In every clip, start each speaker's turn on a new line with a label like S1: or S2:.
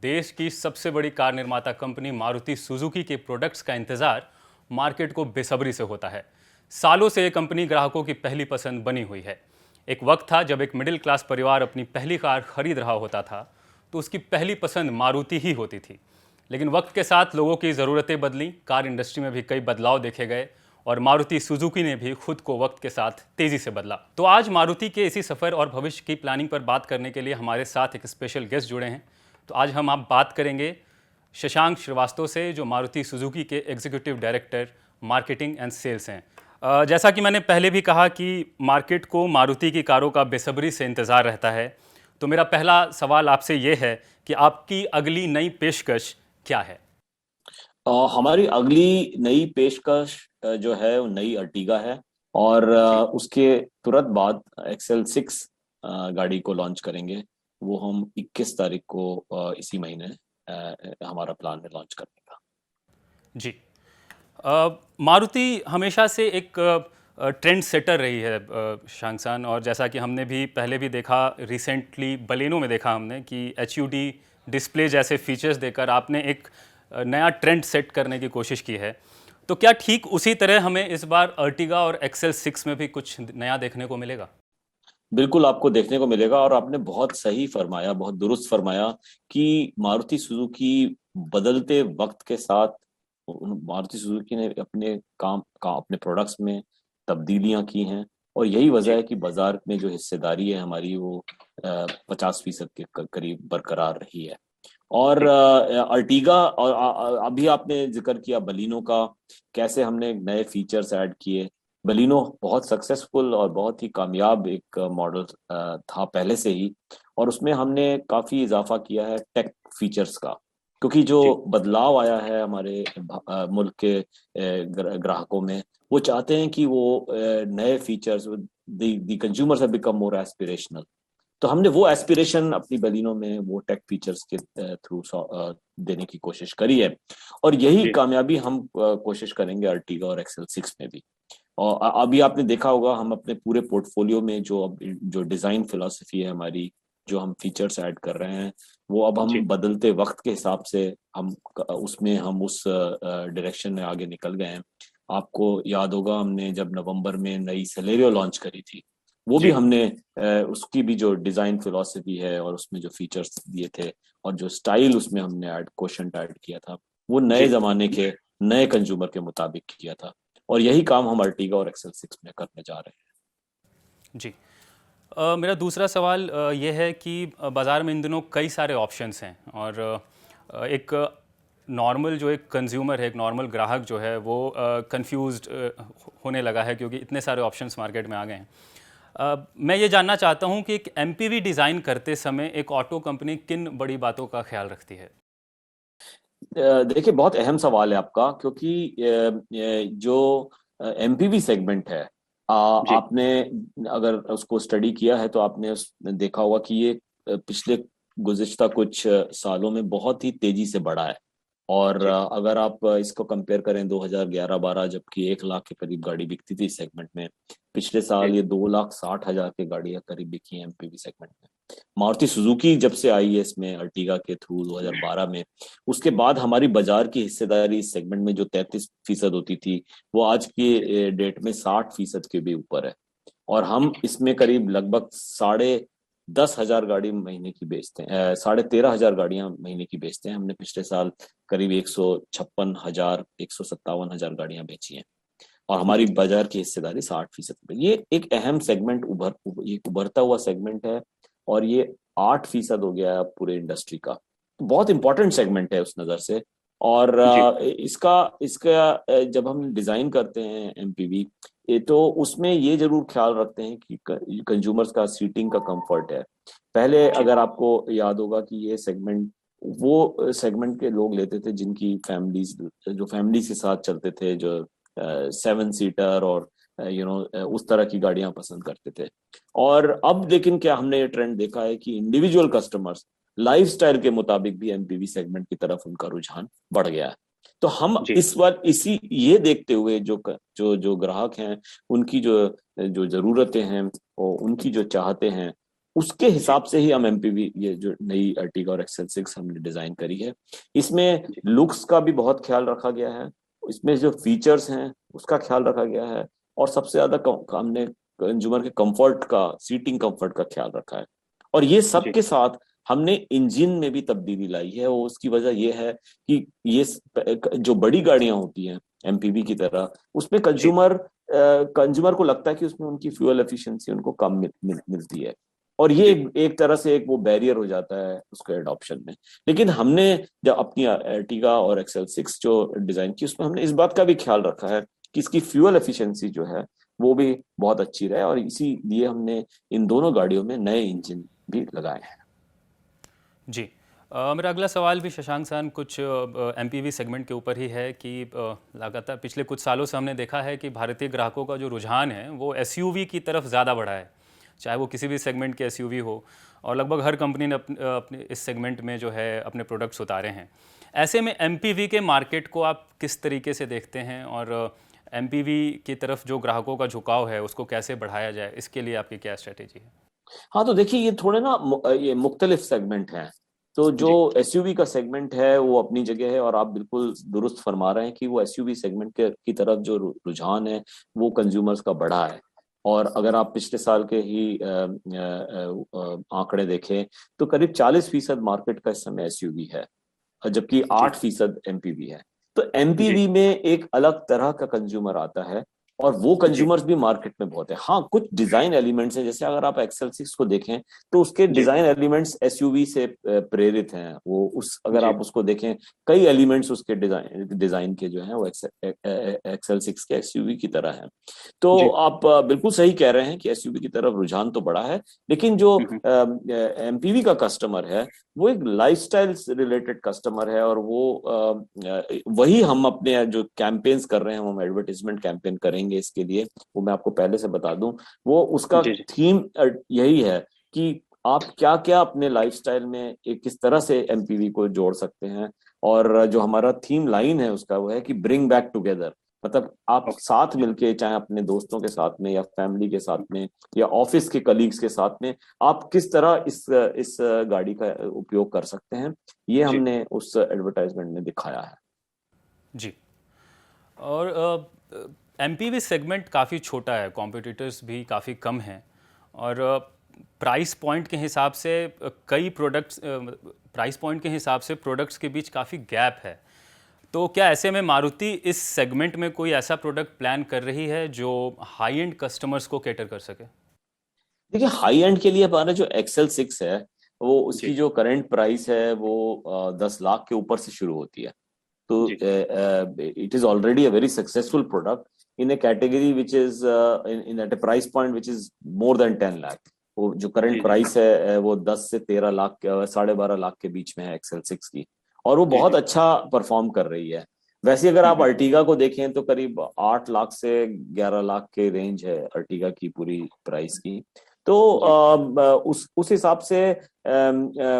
S1: देश की सबसे बड़ी कार निर्माता कंपनी मारुति सुजुकी के प्रोडक्ट्स का इंतजार मार्केट को बेसब्री से होता है। सालों से ये कंपनी ग्राहकों की पहली पसंद बनी हुई है। एक वक्त था जब एक मिडिल क्लास परिवार अपनी पहली कार खरीद रहा होता था तो उसकी पहली पसंद मारुति ही होती थी। लेकिन वक्त के साथ लोगों की ज़रूरतें बदली, कार इंडस्ट्री में भी कई बदलाव देखे गए और मारुति सुजुकी ने भी खुद को वक्त के साथ तेज़ी से बदला। तो आज मारुति के इसी सफ़र और भविष्य की प्लानिंग पर बात करने के लिए हमारे साथ एक स्पेशल गेस्ट जुड़े हैं। तो आज हम आप बात करेंगे शशांक श्रीवास्तव से, जो मारुति सुजुकी के executive director marketing and sales हैं। जैसा कि मैंने पहले भी कहा कि मार्केट को मारुति की कारों का बेसब्री से इंतज़ार रहता है, तो मेरा पहला सवाल आपसे ये है कि आपकी अगली नई पेशकश क्या है?
S2: हमारी अगली नई पेशकश जो है वो नई अर्टिगा है और उसके तुरंत बाद XL6 गाड़ी को लॉन्च करेंगे। वो हम 21 तारीख को इसी महीने हमारा प्लान है लॉन्च करने का।
S1: जी, मारुति हमेशा से एक ट्रेंड सेटर रही है शांगसान, और जैसा कि हमने भी पहले भी देखा, रिसेंटली बलेनो में देखा हमने कि HUD डिस्प्ले जैसे फीचर्स देकर आपने एक नया ट्रेंड सेट करने की कोशिश की है। तो क्या ठीक उसी तरह हमें इस बार अर्टिगा और XL6 में भी कुछ नया देखने को मिलेगा?
S2: बिल्कुल आपको देखने को मिलेगा और आपने बहुत सही फरमाया, बहुत दुरुस्त फरमाया कि मारुति सुजुकी बदलते वक्त के साथ मारुति सुजुकी ने अपने अपने प्रोडक्ट्स में तब्दीलियां की हैं और यही वजह है कि बाजार में जो हिस्सेदारी है हमारी वो 50% के करीब बरकरार रही है। और अर्टिगा और अभी आपने जिक्र किया बलिनो का, कैसे हमने नए फीचर्स ऐड किए। बलिनो बहुत सक्सेसफुल और बहुत ही कामयाब एक मॉडल था पहले से ही, और उसमें हमने काफी इजाफा किया है टेक फीचर्स का, क्योंकि जो बदलाव आया है हमारे मुल्क के ग्राहकों में, वो चाहते हैं कि वो नए features, the consumers have become more aspirational. तो हमने वो एस्पिरेशन अपनी बलिनो में वो टेक फीचर्स के थ्रू देने की कोशिश करी है, और यही कामयाबी हम कोशिश करेंगे अर्टिगा और XL6 में भी। और अभी आपने देखा होगा हम अपने पूरे पोर्टफोलियो में जो डिजाइन फिलॉसफी है हमारी, जो हम फीचर्स ऐड कर रहे हैं, वो अब हम बदलते वक्त के हिसाब से हम उस डायरेक्शन में आगे निकल गए हैं। आपको याद होगा हमने जब नवंबर में नई सेलेरियो लॉन्च करी थी, वो भी हमने उसकी भी जो डिजाइन फिलॉसफी है और उसमें जो फीचर्स दिए थे और जो स्टाइल उसमें हमने कोशेंट ऐड किया था, वो नए जमाने के नए कंज्यूमर के मुताबिक किया था, और यही काम हम अर्टिगा और XL6 में करने जा रहे हैं।
S1: जी, मेरा दूसरा सवाल ये है कि बाज़ार में इन दिनों कई सारे ऑप्शंस हैं और एक नॉर्मल जो एक कंज्यूमर है, एक नॉर्मल ग्राहक जो है वो कंफ्यूज्ड होने लगा है क्योंकि इतने सारे ऑप्शंस मार्केट में आ गए हैं। मैं ये जानना चाहता हूँ कि एक MPV डिज़ाइन करते समय एक ऑटो कंपनी किन बड़ी बातों का ख्याल रखती है?
S2: देखिए, बहुत अहम सवाल है आपका, क्योंकि जो MPV सेगमेंट है, आपने अगर उसको स्टडी किया है तो आपने देखा होगा कि ये पिछले गुज़िश्ता कुछ सालों में बहुत ही तेजी से बढ़ा है। और अगर आप इसको कंपेयर करें 2011-12, जबकि 1 लाख के करीब गाड़ी बिकती थी इस सेगमेंट में, पिछले साल ये 2,60,000 की गाड़ियां करीब बिकी हैं MPV सेगमेंट में। मारुति सुजुकी जब से आई है इसमें अर्टिगा के थ्रू 2012 में, उसके बाद हमारी बाजार की हिस्सेदारी इस सेगमेंट में जो 33% होती थी, वो आज के डेट में 60% के भी ऊपर है, और हम इसमें करीब लगभग 10,500 गाड़ी महीने की बेचते हैं, 13,500 गाड़ियां महीने की बेचते हैं। हमने पिछले साल करीब 156,000 157,000 गाड़ियां बेची हैं, और हमारी बाजार की हिस्सेदारी 60% पे। ये एक अहम सेगमेंट उभरता हुआ सेगमेंट है, और ये 8% हो गया है पूरे इंडस्ट्री का। तो बहुत इंपॉर्टेंट सेगमेंट है उस नज़र से। और इसका जब हम डिज़ाइन करते हैं MPV, तो उसमें ये जरूर ख्याल रखते हैं कि कंज्यूमर्स का सीटिंग का कंफर्ट है। पहले अगर आपको याद होगा कि ये सेगमेंट वो सेगमेंट के लोग लेते थे जिनकी फैमिलीज के साथ चलते थे, जो 7 सीटर और उस तरह की गाड़ियां पसंद करते थे। और अब लेकिन क्या हमने ये ट्रेंड देखा है कि इंडिविजुअल कस्टमर्स लाइफस्टाइल के मुताबिक भी MPV सेगमेंट की तरफ उनका रुझान बढ़ गया है। तो हम इस बार ये देखते हुए जो ग्राहक हैं, उनकी जो जरूरतें हैं और उनकी जो चाहते हैं, उसके
S3: जी
S2: हिसाब से ही हम एमपीवी, ये जो नई अर्टिगा और एक्सेल 6 हमने डिजाइन करी है, इसमें
S3: जी
S2: लुक्स का भी बहुत ख्याल रखा गया है, इसमें जो फीचर्स हैं उसका ख्याल रखा गया है, और सबसे ज्यादा हमने कंज्यूमर के कंफर्ट का, सीटिंग कंफर्ट का ख्याल रखा है। और ये सब
S3: जी
S2: के साथ हमने इंजन में भी तब्दीली लाई है, और उसकी वजह यह है कि ये जो बड़ी गाड़ियां होती हैं एमपीवी की तरह, उसमें
S3: जी
S2: कंज्यूमर को लगता है कि उसमें उनकी फ्यूल एफिशिएंसी उनको कम मिलती है, और ये
S3: जी
S2: एक तरह से एक वो बैरियर हो जाता है उसके एडॉप्शन में। लेकिन हमने जब अपनी अर्टिगा और एक्सेल 6 जो डिजाइन की, उसमें हमने इस बात का भी ख्याल रखा है कि इसकी फ्यूल एफिशिएंसी जो है वो भी बहुत अच्छी रहे, और इसीलिए हमने इन दोनों गाड़ियों में नए इंजन भी लगाए हैं।
S1: जी। मेरा अगला सवाल भी शशांक सान कुछ एमपीवी सेगमेंट के ऊपर ही है कि लगातार पिछले कुछ सालों से हमने देखा है कि भारतीय ग्राहकों का जो रुझान है वो एसयूवी की तरफ ज़्यादा बढ़ा है, चाहे वो किसी भी सेगमेंट के एसयूवी हो, और लगभग हर कंपनी ने अपने इस सेगमेंट में जो है अपने प्रोडक्ट्स उतारे हैं। ऐसे में एमपीवी के मार्केट को आप किस तरीके से देखते हैं, और एमपीवी की तरफ जो ग्राहकों का झुकाव है उसको कैसे बढ़ाया जाए, इसके लिए आपकी क्या स्ट्रेटेजी है?
S2: हाँ, तो देखिए ये थोड़े ना ये मुख्तलिफ सेगमेंट हैं। तो जो
S3: जी
S2: एसयूवी का सेगमेंट है वो अपनी जगह है, और आप बिल्कुल दुरुस्त फरमा रहे हैं कि वो एसयूवी सेगमेंट की तरफ जो रुझान है वो कंज्यूमर्स का बढ़ा है। और अगर आप पिछले साल के ही आंकड़े देखें तो करीब 40% मार्केट का इस समय एसयूवी है, जबकि
S3: जी
S2: 8% एमपीवी है। तो
S3: जी
S2: एमपीवी में एक अलग तरह का कंज्यूमर आता है, और वो
S3: जी
S2: कंज्यूमर्स भी मार्केट में बहुत है। हाँ, कुछ डिजाइन एलिमेंट्स हैं, जैसे अगर आप एक्सेल 6 को देखें तो उसके
S3: जी
S2: डिजाइन एलिमेंट्स एसयूवी से प्रेरित हैं। वो उस अगर
S3: जी
S2: आप उसको देखें, कई एलिमेंट्स उसके डिजाइन डिजाइन के जो हैं वो एक्सेल 6 के एसयूवी की तरह हैं। तो
S3: जी
S2: आप बिल्कुल सही कह रहे हैं कि एसयूवी की तरफ रुझान तो बड़ा है, लेकिन जो
S3: हम्म,
S2: एमपीवी का कस्टमर है वो एक लाइफस्टाइल रिलेटेड कस्टमर है, और वो वही हम अपने जो कैंपेन्स कर रहे हैं, हम एडवर्टाइजमेंट कैंपेन करेंगे इसके लिए, वो मैं आपको पहले से बता दूं। वो उसका
S3: जी जी
S2: थीम यही है कि आप क्या क्या अपने लाइफस्टाइल में एक किस तरह से एमपीवी को जोड़ सकते हैं। और जो हमारा थीम लाइन है उसका वो है कि ब्रिंग बैक टुगेदर, मतलब आप
S3: ओके
S2: साथ मिलके, चाहे अपने दोस्तों के साथ में या फैमिली के साथ में या ऑफिस के कलीग्स के साथ में, आप किस तरह इस गाड़ी का उपयोग कर सकते हैं, ये
S3: जी
S2: हमने उस एडवर्टाइजमेंट में दिखाया है।
S1: जी। और एमपीवी सेगमेंट काफ़ी छोटा है, कॉम्पिटिटर्स भी काफ़ी कम हैं, और प्राइस पॉइंट के हिसाब से प्राइस पॉइंट के हिसाब से प्रोडक्ट्स के बीच काफ़ी गैप है। तो क्या ऐसे में मारुति इस सेगमेंट में कोई ऐसा प्रोडक्ट प्लान कर रही है जो हाई एंड कस्टमर्स को कैटर कर सके?
S2: देखिए, हाई एंड के लिए हमारा जो एक्सेल 6 है, वो उसकी
S3: जी
S2: जो करंट प्राइस है वो 10 लाख के ऊपर से शुरू होती है। तो
S3: जी
S2: it is already a very successful product in a category which is in at a price point which is more than 10 lakh. वो जो करंट
S3: जी जी
S2: प्राइस है वो 10 से 13 लाख, 12.5 लाख के बीच में है एक्सेल 6 की, और वो
S3: जी
S2: बहुत
S3: जी
S2: अच्छा परफॉर्म कर रही है। वैसे अगर आप
S3: हम्म,
S2: अर्टिगा को देखें तो करीब 8 लाख से 11 लाख के रेंज है अर्टिगा की पूरी प्राइस की। तो
S3: जी
S2: उस हिसाब से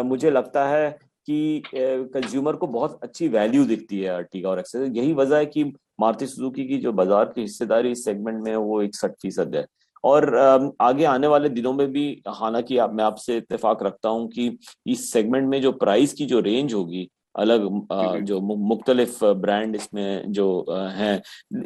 S2: मुझे लगता है कि कंज्यूमर को बहुत अच्छी वैल्यू दिखती है अर्टिगा और एक्सेल। यही वजह है कि मारुति सुजुकी की जो बाजार की हिस्सेदारी इस सेगमेंट में है वो 61% है। और आगे आने वाले दिनों में भी, हालांकि मैं आपसे इत्तेफाक रखता हूं कि इस सेगमेंट में जो प्राइस की जो रेंज होगी, अलग
S3: हम्म,
S2: जो मुख्तलिफ ब्रांड इसमें जो हैं,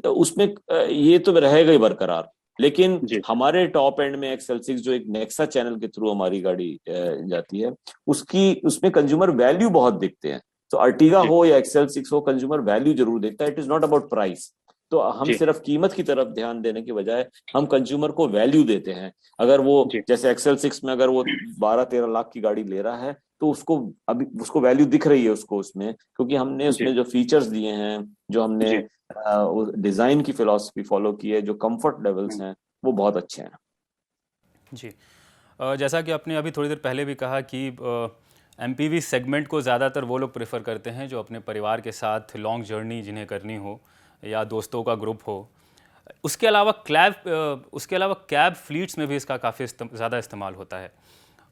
S2: उसमें ये तो रहेगा ही बरकरार। लेकिन
S3: जी
S2: हमारे टॉप एंड में एक्सेल 6 जो एक नेक्सा चैनल के थ्रू हमारी गाड़ी जाती है, उसकी उसमें कंज्यूमर वैल्यू बहुत दिखते हैं। तो अर्टिगा
S3: जी
S2: हो या एक्सेल 6 हो, कंज्यूमर वैल्यू जरूर देखता है। It is not about price. तो हम
S3: जी
S2: सिर्फ कीमत की तरफ ध्यान देने के बजाय हम कंज्यूमर को वैल्यू देते हैं। अगर वो
S3: जी
S2: जैसे एक्सेल 6 में अगर वो 12-13 लाख की गाड़ी ले रहा है, तो उसको अभी उसको वैल्यू दिख रही है उसको उसमें, क्योंकि हमने
S3: जी
S2: उसमें जो फीचर्स दिए हैं, जो हमने
S3: जी
S2: डिजाइन की फिलॉसफी फॉलो की है, जो कंफर्ट लेवल्स
S3: हम्म,
S2: हैं वो बहुत अच्छे हैं।
S1: जी। जैसा कि आपने अभी थोड़ी देर पहले भी कहा कि एमपीवी सेगमेंट को ज़्यादातर वो लोग प्रेफर करते हैं जो अपने परिवार के साथ लॉन्ग जर्नी जिन्हें करनी हो, या दोस्तों का ग्रुप हो। उसके अलावा कैब फ्लीट्स में भी इसका काफ़ी ज़्यादा इस्तेमाल होता है,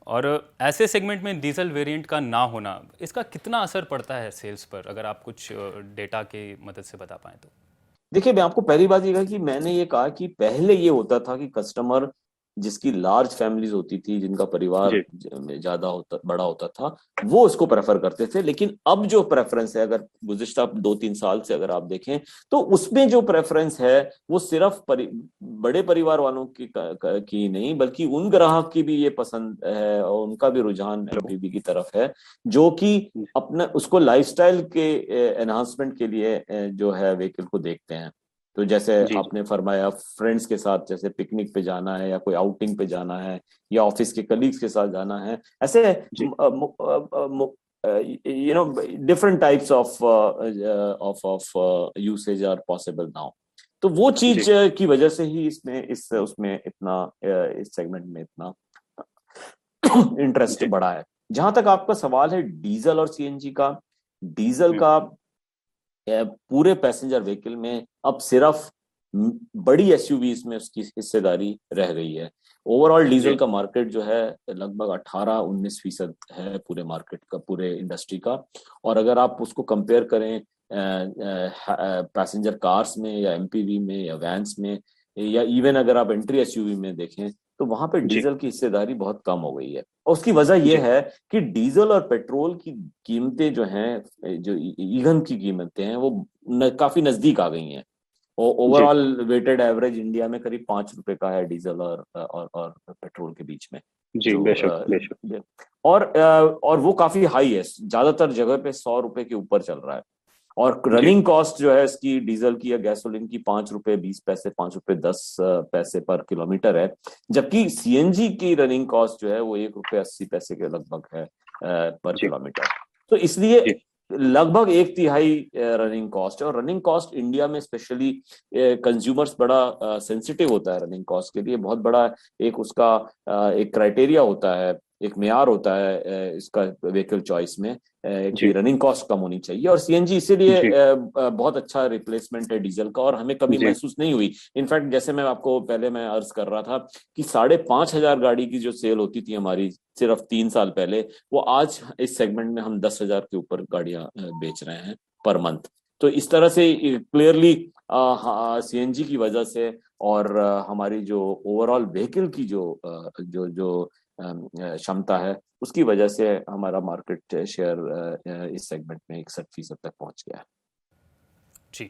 S1: और ऐसे सेगमेंट में डीजल वेरिएंट का ना होना, इसका कितना असर पड़ता है सेल्स पर, अगर आप कुछ डेटा की मदद से बता पाएँ तो?
S2: देखिए, मैं आपको पहली बात ये कहा कि मैंने ये कहा कि पहले ये होता था कि कस्टमर जिसकी लार्ज फैमिलीज होती थी, जिनका परिवार
S3: जी
S2: ज्यादा होता बड़ा होता था, वो उसको प्रेफर करते थे। लेकिन अब जो प्रेफरेंस है, अगर गुज़िश्ता 2-3 साल से अगर आप देखें, तो उसमें जो प्रेफरेंस है वो सिर्फ बड़े परिवार वालों की नहीं, बल्कि उन ग्राहक की भी ये पसंद है और उनका भी रुझान एमपीवी की तरफ है, जो कि अपना उसको लाइफस्टाइल के एनहांसमेंट के लिए जो है व्हीकल को देखते हैं। तो जैसे
S3: जी
S2: आपने फरमाया, फ्रेंड्स के साथ जैसे पिकनिक पे जाना है या कोई आउटिंग पे जाना है या ऑफिस के कलीग्स के साथ जाना है, ऐसे
S3: जी
S2: different types of usage are possible now. तो वो चीज
S3: जी
S2: की वजह से ही इसमें इस उसमें इतना इस सेगमेंट में इतना इंटरेस्ट
S3: जी
S2: बढ़ा है। जहां तक आपका सवाल है डीजल और सीएनजी का, डीजल
S3: हम्म,
S2: का पूरे पैसेंजर व्हीकल में अब सिर्फ बड़ी एसयूवीज में उसकी हिस्सेदारी रह गई है। ओवरऑल डीजल
S3: जी
S2: का मार्केट जो है लगभग 18-19% है पूरे मार्केट का, पूरे इंडस्ट्री का। और अगर आप उसको कंपेयर करें पैसेंजर कार्स में या एमपीवी में या वैन्स में, या इवन अगर आप एंट्री एसयूवी में देखें, तो वहां पे
S3: जी
S2: डीजल की हिस्सेदारी बहुत कम हो गई है। और उसकी वजह
S3: जी
S2: यह है कि डीजल और पेट्रोल की कीमतें जो हैं, जो ईंधन की कीमतें हैं, वो काफी नजदीक आ गई हैं।
S3: जी
S2: ओवरऑल वेटेड एवरेज इंडिया में करीब 5 रुपए का है डीजल और पेट्रोल के बीच में।
S3: जी,
S2: जो
S3: बेशक बेशक।
S2: और वो काफी हाई है, ज्यादातर जगह पे 100 रुपए के ऊपर चल रहा है। और
S3: जी
S2: रनिंग कॉस्ट जो है इसकी डीजल की या गैसोलीन की 5 रुपए 20 पैसे, 5 रुपए 10 पैसे पर किलोमीटर है। जबकि सीएनजी की रनिंग कॉस्ट जो है वो 1 रुपए 80 पैसे के लगभग है पर
S3: जी
S2: किलोमीटर। तो इसलिए
S3: जी
S2: लगभग एक तिहाई रनिंग कॉस्ट है। और रनिंग कॉस्ट इंडिया में स्पेशली कंज्यूमर्स बड़ा सेंसिटिव होता है रनिंग कॉस्ट के लिए। बहुत बड़ा एक उसका एक क्राइटेरिया होता है, एक मेयार होता है इसका व्हीकल चॉइस में, कि
S3: जी
S2: रनिंग कॉस्ट कम होनी चाहिए। और सीएनजी इसीलिए
S3: जी
S2: बहुत अच्छा रिप्लेसमेंट है डीजल का, और हमें कभी
S3: जी
S2: महसूस नहीं हुई। इनफैक्ट जैसे मैं आपको पहले मैं अर्ज कर रहा था कि 5,500 गाड़ी की जो सेल होती थी हमारी सिर्फ 3 साल पहले, वो आज इस सेगमेंट में हम 10,000 के ऊपर गाड़ियां बेच रहे हैं पर मंथ। तो इस तरह से क्लियरली सीएनजी की वजह से और हमारी जो ओवरऑल व्हीकल की जो जो जो क्षमता है, उसकी वजह से हमारा मार्केट शेयर इस सेगमेंट में 61% तक पहुंच गया है।
S1: जी।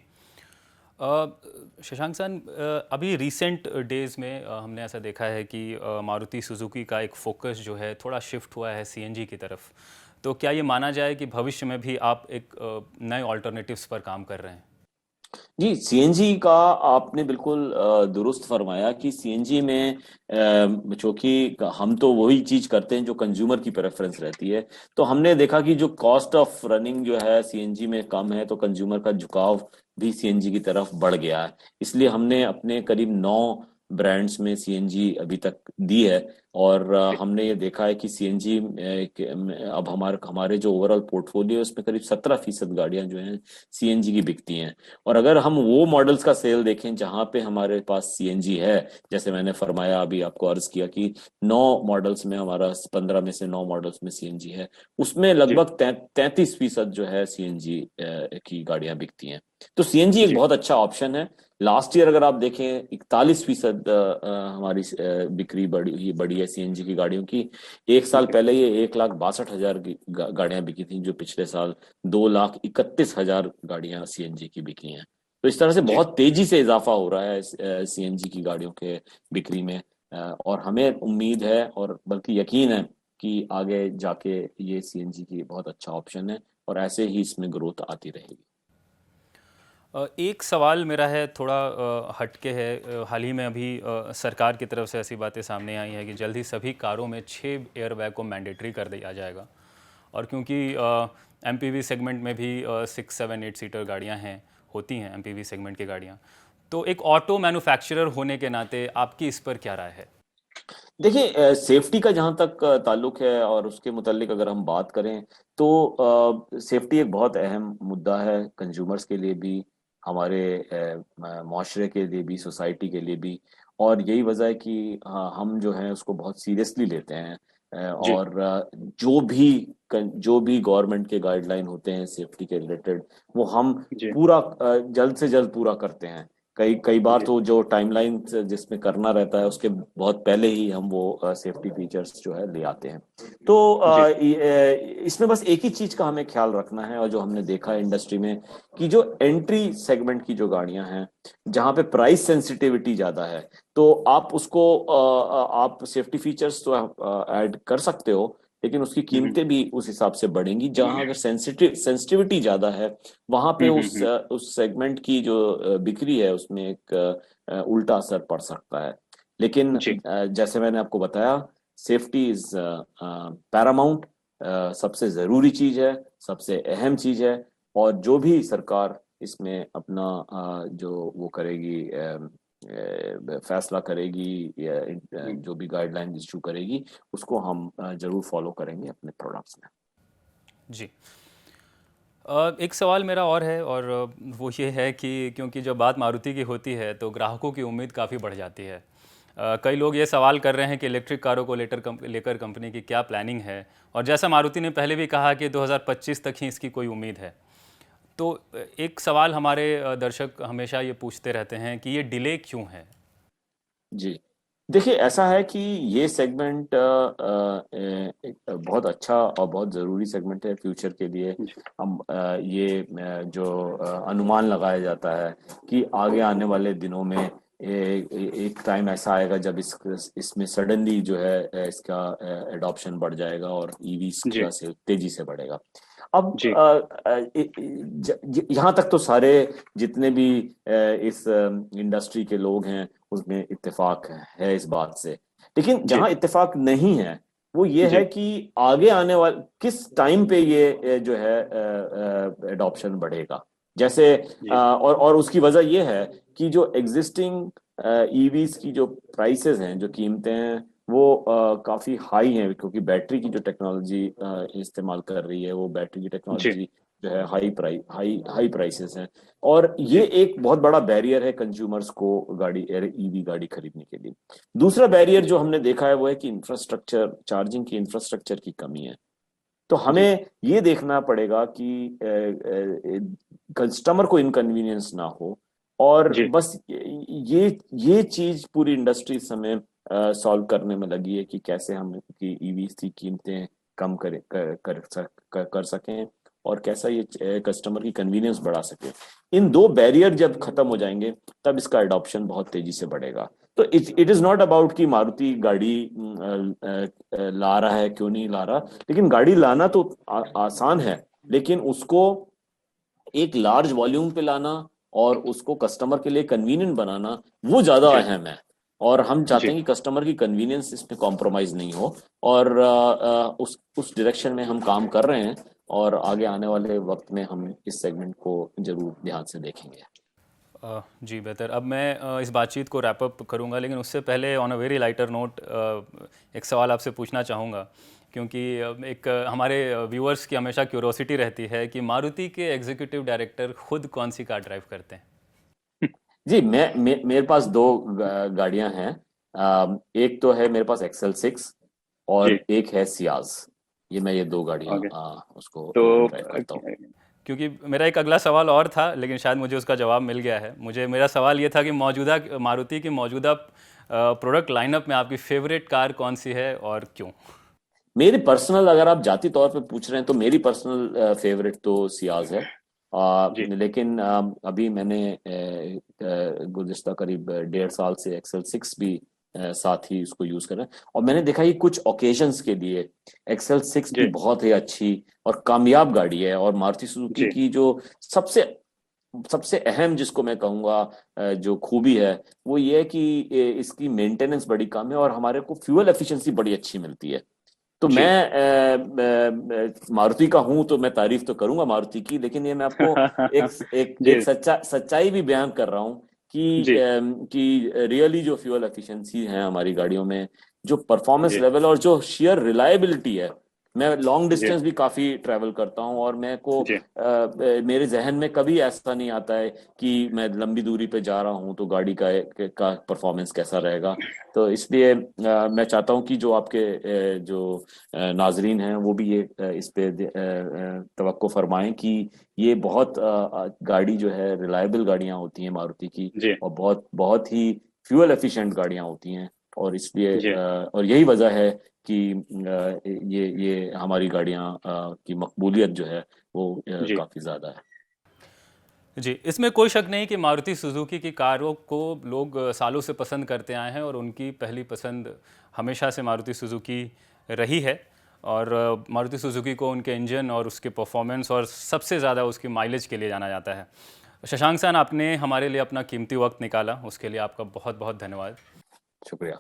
S1: अ, शशांक सन, अभी रिसेंट डेज़ में हमने ऐसा देखा है कि मारुति सुजुकी का एक फोकस जो है थोड़ा शिफ्ट हुआ है सीएनजी की तरफ। तो क्या ये माना जाए कि भविष्य में भी आप एक नए ऑल्टरनेटिव्स पर काम कर रहे हैं?
S2: जी, सीएनजी का आपने बिल्कुल दुरुस्त फरमाया कि सीएनजी में चूंकि हम तो वही चीज करते हैं जो कंज्यूमर की प्रेफरेंस रहती है। तो हमने देखा कि जो कॉस्ट ऑफ रनिंग जो है सीएनजी में कम है, तो कंज्यूमर का झुकाव भी सीएनजी की तरफ बढ़ गया है। इसलिए हमने अपने करीब 9 ब्रांड्स में सीएनजी अभी तक दी है। और हमने ये देखा है कि सीएनजी अब हमारे हमारे जो ओवरऑल पोर्टफोलियो है उसमें करीब 17% गाड़ियां जो हैं सीएनजी की बिकती हैं। और अगर हम वो मॉडल्स का सेल देखें जहां पे हमारे पास सीएनजी है, जैसे मैंने फरमाया अभी आपको अर्ज किया कि 9 मॉडल्स में हमारा 15 में से 9 मॉडल्स में सीएनजी है, उसमें
S3: जी
S2: लगभग 33% जो है सीएनजी की गाड़ियां बिकती हैं। तो सीएनजी एक
S3: जी
S2: बहुत अच्छा ऑप्शन है। लास्ट ईयर अगर आप देखें 41% हमारी बिक्री बढ़ी है सीएनजी की गाड़ियों की। एक साल
S3: जी
S2: पहले ये 1,62,000 की गाड़ियां बिकी थी, जो पिछले साल 2,31,000 गाड़ियां सीएनजी की बिकी हैं। तो इस तरह से
S3: जी
S2: बहुत तेजी से इजाफा हो रहा है सीएनजी की गाड़ियों के बिक्री में। और हमें उम्मीद है और बल्कि यकीन है कि आगे जाके ये सीएनजी की बहुत अच्छा ऑप्शन है, और ऐसे ही इसमें ग्रोथ आती रहेगी।
S1: एक सवाल मेरा है, थोड़ा हटके है। हाल ही में अभी सरकार की तरफ से ऐसी बातें सामने आई हैं कि जल्द ही सभी कारों में 6 एयरबैग को मैंडेटरी कर दिया जाएगा। और क्योंकि एमपीवी सेगमेंट में भी 6, 7, 8 सीटर गाड़ियां हैं, होती हैं एमपीवी सेगमेंट की गाड़ियां, तो एक ऑटो मैन्युफैक्चरर होने के नाते आपकी इस पर क्या राय है?
S2: देखिए, सेफ्टी का जहां तक ताल्लुक है और उसके मुतालिक अगर हम बात करें, तो सेफ्टी एक बहुत अहम मुद्दा है कंज्यूमर्स के लिए भी, हमारे माशरे के लिए भी, सोसाइटी के लिए भी। और यही वजह है कि हम जो है उसको बहुत सीरियसली लेते हैं।
S3: जी
S2: और जो भी गवर्नमेंट के गाइडलाइन होते हैं सेफ्टी के रिलेटेड, वो हम
S3: जी
S2: पूरा जल्द से जल्द पूरा करते हैं। कई कई बार
S3: जी
S2: तो जो टाइमलाइन जिसमें करना रहता है उसके बहुत पहले ही हम वो सेफ्टी फीचर्स जो है ले आते हैं। तो
S3: जी।
S2: इसमें बस एक ही चीज का हमें ख्याल रखना है, और जो हमने देखा है इंडस्ट्री में कि जो एंट्री सेगमेंट की जो गाड़ियां हैं जहां पे प्राइस सेंसिटिविटी ज्यादा है, तो आप उसको आप सेफ्टी फीचर्स तो ऐड कर सकते हो, लेकिन उसकी
S3: हम्म
S2: कीमतें भी उस हिसाब से बढ़ेंगी। जहां अगर सेंसिटिविटी ज्यादा है वहां पे
S3: हम्म।
S2: उस सेगमेंट की जो बिक्री है उसमें एक उल्टा असर पड़ सकता है। लेकिन
S3: जी
S2: जैसे मैंने आपको बताया, सेफ्टी इज पैरामाउंट, सबसे जरूरी चीज है, सबसे अहम चीज है। और जो भी सरकार इसमें अपना जो वो करेगी, फैसला करेगी या जो भी गाइडलाइन इशू करेगी, उसको हम जरूर फॉलो करेंगे अपने प्रोडक्ट्स में।
S1: जी। एक सवाल मेरा और है, और वो ये है कि क्योंकि जब बात मारुति की होती है तो ग्राहकों की उम्मीद काफ़ी बढ़ जाती है। कई लोग ये सवाल कर रहे हैं कि इलेक्ट्रिक कारों को लेकर कंपनी की क्या प्लानिंग है, और जैसा मारुति ने पहले भी कहा कि 2025 तक ही इसकी कोई उम्मीद है। तो एक सवाल हमारे दर्शक हमेशा ये पूछते रहते हैं कि ये डिले क्यों है।
S2: जी, देखिए ऐसा है कि ये सेगमेंट एक बहुत अच्छा और बहुत ज़रूरी सेगमेंट है फ्यूचर के लिए।
S3: जी
S2: हम ये जो अनुमान लगाया जाता है कि आगे आने वाले दिनों में एक टाइम ऐसा आएगा जब इसमें सडनली जो है इसका एडॉप्शन बढ़ जाएगा और ईवीज
S3: जी
S2: का से तेजी से बढ़ेगा। अब
S3: जी
S2: यहाँ तक तो सारे जितने भी इस इंडस्ट्री के लोग हैं उसमें इत्तेफाक है इस बात से। लेकिन
S3: जी
S2: जहां इत्तेफाक नहीं है वो ये
S3: जी
S2: है कि आगे आने वाले किस टाइम पे ये जो है एडॉप्शन बढ़ेगा। जैसे
S3: जी
S2: और उसकी वजह ये है कि जो एग्जिस्टिंग ईवीज की जो प्राइसेस हैं, जो कीमतें हैं, वो काफी हाई हैं, क्योंकि बैटरी की जो टेक्नोलॉजी इस्तेमाल कर रही है वो बैटरी की
S3: जी
S2: टेक्नोलॉजी जो है हाई हाई प्राइसेस हैं। और ये
S3: जी
S2: एक बहुत बड़ा बैरियर है कंज्यूमर्स को गाड़ी ईवी गाड़ी खरीदने के लिए। दूसरा बैरियर
S3: जी
S2: जो हमने देखा है वो है कि इंफ्रास्ट्रक्चर, चार्जिंग की इंफ्रास्ट्रक्चर की कमी है। तो
S3: जी
S2: हमें ये देखना पड़ेगा कि कस्टमर को इनकन्वीनियंस ना हो। और
S3: जी
S2: बस ये चीज पूरी इंडस्ट्री इस समय सॉल्व करने में लगी है कि कैसे हम की ईवी की कीमतें कम कर सकें, और कैसा ये कस्टमर की कन्वीनियंस बढ़ा सके। इन दो बैरियर जब खत्म हो जाएंगे तब इसका अडॉप्शन बहुत तेजी से बढ़ेगा। तो इट इज नॉट अबाउट कि मारुति गाड़ी ला रहा है क्यों नहीं ला रहा, लेकिन गाड़ी लाना तो आसान है, लेकिन उसको एक लार्ज वॉल्यूम पे लाना और उसको कस्टमर के लिए कन्वीनियंट बनाना वो ज्यादा
S3: जी
S2: अहम है। और हम चाहते
S3: जी
S2: हैं कि कस्टमर की कन्वीनियंस इसमें कॉम्प्रोमाइज नहीं हो। और उस डायरेक्शन में हम काम कर रहे हैं, और आगे आने वाले वक्त में हम इस सेगमेंट को जरूर ध्यान से देखेंगे।
S1: जी बेहतर। अब मैं इस बातचीत को रैप अप करूंगा, लेकिन उससे पहले on a very lighter note एक सवाल आपसे पूछना चाहूँगा, क्योंकि एक हमारे व्यूअर्स की हमेशा क्यूरोसिटी रहती है कि मारुति के एग्जीक्यूटिव डायरेक्टर खुद कौन सी कार ड्राइव करते हैं।
S2: जी, मेरे पास दो गाड़ियां हैं। एक तो है मेरे पास एक्सेल 6,
S3: जी
S2: और एक है सियाज। ये दो गाड़ियां
S3: ओके।
S2: उसको
S3: तो
S2: ड्राइव करता हूँ।
S1: क्योंकि मेरा एक अगला सवाल और था, लेकिन शायद मुझे उसका जवाब मिल गया है। मेरा सवाल ये था कि मौजूदा मारुति की मौजूदा प्रोडक्ट लाइनअप में आपकी फेवरेट कार कौन सी है और क्यों।
S2: मेरी पर्सनल, अगर आप जाती तौर पे पूछ रहे हैं, तो मेरी पर्सनल फेवरेट तो सियाज है।
S3: जी
S2: लेकिन अभी मैंने गुज़िश्ता करीब 1.5 साल से एक्सेल 6 भी साथ ही उसको यूज कर रहे हैं, और मैंने देखा कि कुछ ओकेजन्स के लिए एक्सेल 6 भी
S3: जी
S2: बहुत ही अच्छी और कामयाब गाड़ी है। और मारुति सुजुकी
S3: जी
S2: की जो सबसे सबसे अहम जिसको मैं कहूंगा जो खूबी है वो ये है कि इसकी मेंटेनेंस बड़ी कम है और हमारे को फ्यूल एफिशिएंसी बड़ी अच्छी मिलती है। तो मैं
S3: जी
S2: मारुति का हूं तो मैं तारीफ तो करूंगा मारुति की, लेकिन ये मैं आपको एक एक
S3: जी
S2: एक सच्चाई भी बयान कर रहा हूं
S3: जी
S2: कि रियली जो फ्यूल एफिशिएंसी है हमारी गाड़ियों में, जो परफॉर्मेंस
S3: जी
S2: लेवल और जो शेयर रिलायबिलिटी है, मैं लॉन्ग
S3: जी
S2: डिस्टेंस भी काफी ट्रैवल करता हूँ, और मेरे को
S3: जी
S2: मेरे जहन में कभी ऐसा नहीं आता है कि मैं लंबी दूरी पे जा रहा हूँ तो गाड़ी का परफॉर्मेंस कैसा रहेगा। तो इसलिए मैं चाहता हूँ कि जो आपके जो नाजरीन हैं वो भी ये इस पे तवक्को फरमाएं कि ये बहुत गाड़ी जो है रिलायबल गाड़ियां होती हैं मारुति की,
S3: जी
S2: और बहुत बहुत ही फ्यूल एफिशिएंट गाड़ियां होती हैं। और इसलिए
S3: जी
S2: और यही वजह है कि ये हमारी गाड़ियां की मकबूलियत जो है वो
S3: जी
S2: काफी ज्यादा है।
S1: जी, इसमें कोई शक नहीं कि मारुति सुजुकी की कारों को लोग सालों से पसंद करते आए हैं और उनकी पहली पसंद हमेशा से मारुति सुजुकी रही है। और मारुति सुजुकी को उनके इंजन और उसके परफॉर्मेंस और सबसे ज़्यादा उसकी माइलेज के लिए जाना जाता है। शशांक सर, आपने हमारे लिए अपना कीमती वक्त निकाला, उसके लिए आपका बहुत बहुत धन्यवाद।
S2: शुक्रिया।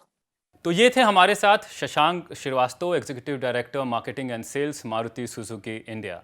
S1: तो ये थे हमारे साथ Shashank Srivastava, executive director marketing and sales, Maruti Suzuki India.